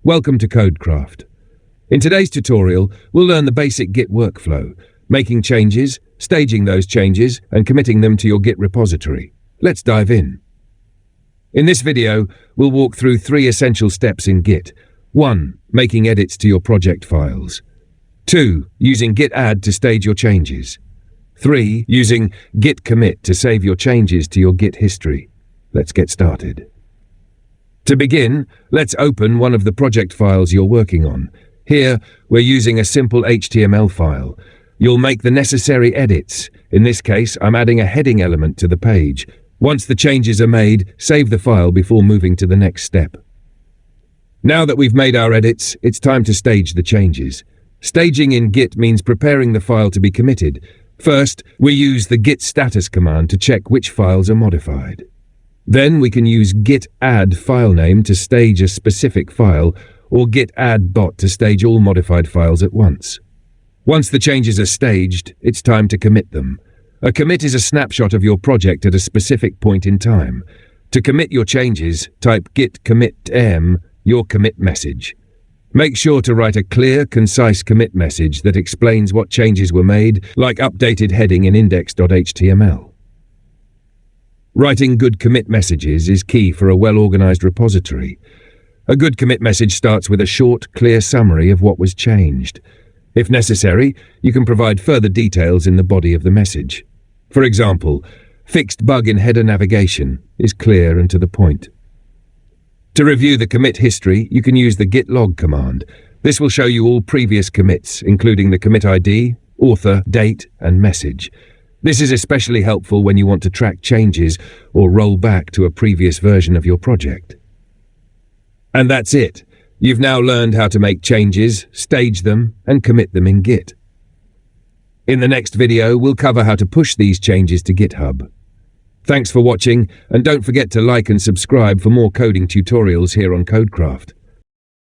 Welcome to CodeCraft. In today's tutorial, we'll learn the basic Git workflow, making changes, staging those changes, and committing them to your Git repository. Let's dive in. In this video, we'll walk through 3 essential steps in Git. 1. Making edits to your project files. 2. Using Git add to stage your changes. 3. Using Git commit to save your changes to your Git history. Let's get started. To begin, let's open one of the project files you're working on. Here, we're using a simple HTML file. You'll make the necessary edits. In this case, I'm adding a heading element to the page. Once the changes are made, save the file before moving to the next step. Now that we've made our edits, it's time to stage the changes. Staging in Git means preparing the file to be committed. First, we use the git status command to check which files are modified. Then we can use git add file name to stage a specific file, or git add bot to stage all modified files at once. Once the changes are staged, it's time to commit them. A commit is a snapshot of your project at a specific point in time. To commit your changes, type git commit m, your commit message. Make sure to write a clear, concise commit message that explains what changes were made, like updated heading in index.html. Writing good commit messages is key for a well-organized repository. A good commit message starts with a short, clear summary of what was changed. If necessary, you can provide further details in the body of the message. For example, fixed bug in header navigation is clear and to the point. To review the commit history, you can use the git log command. This will show you all previous commits, including the commit ID, author, date, and message. This is especially helpful when you want to track changes or roll back to a previous version of your project. And that's it. You've now learned how to make changes, stage them, and commit them in Git. In the next video, we'll cover how to push these changes to GitHub. Thanks for watching, and don't forget to like and subscribe for more coding tutorials here on CodeCraft.